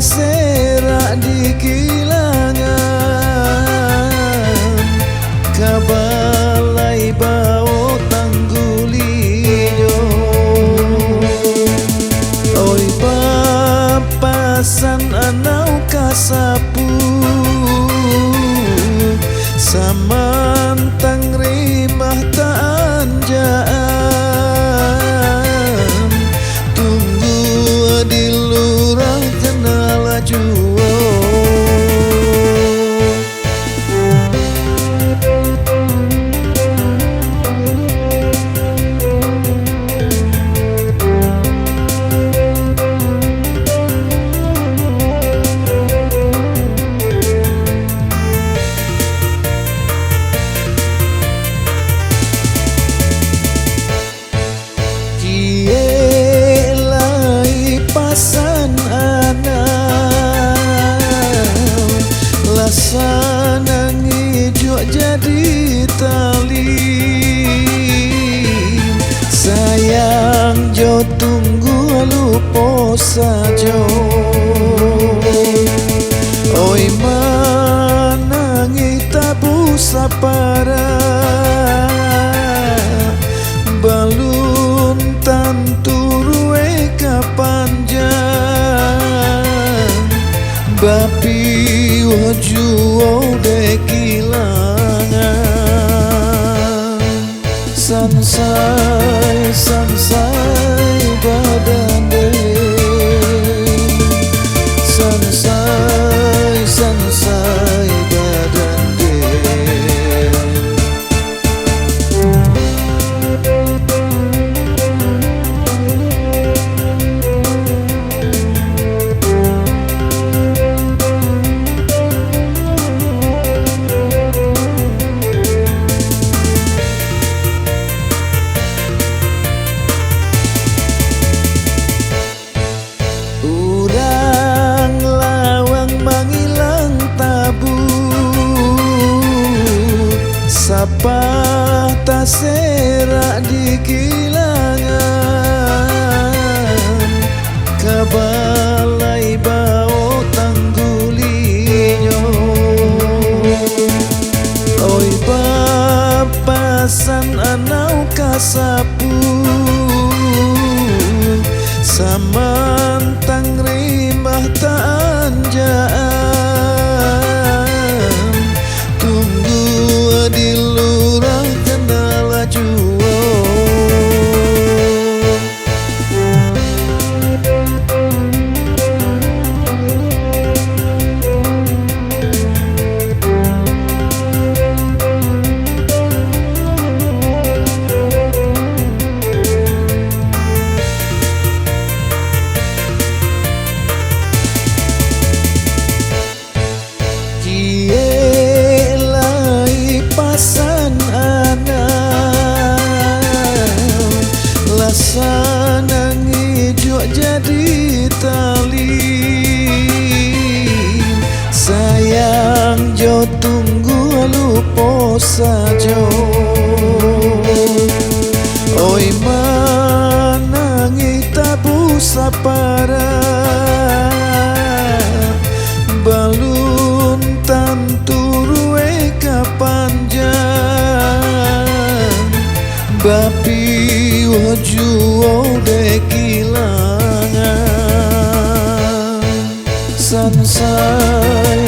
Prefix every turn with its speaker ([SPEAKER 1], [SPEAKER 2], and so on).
[SPEAKER 1] serak di kilangan kabalai bau tanggulinyo. Oi papasan anau kasapu samantang rimah tanjaan tunggu di lurah kenal juo. Pasan anau lasanang ijo jadi tali sayang jo tunggu lupo sajo. Oi manangi tabu sapara balun tanturue kapanjang bapi wajuo de kilangan sansai badan de sansai badan de. Sapa tak serak di kilangan kabalai bau tanggulinyo. Oi papasan anau kasapu samantang rimah tanjaan tunggu di lurah kenal juo. Pasan anau lasanang ijo jadi tali sayang jo tunggu lupo sajo. Oi manangi tabu sapara balun tanturue kapanjang bapi wajuo de kilangan sansai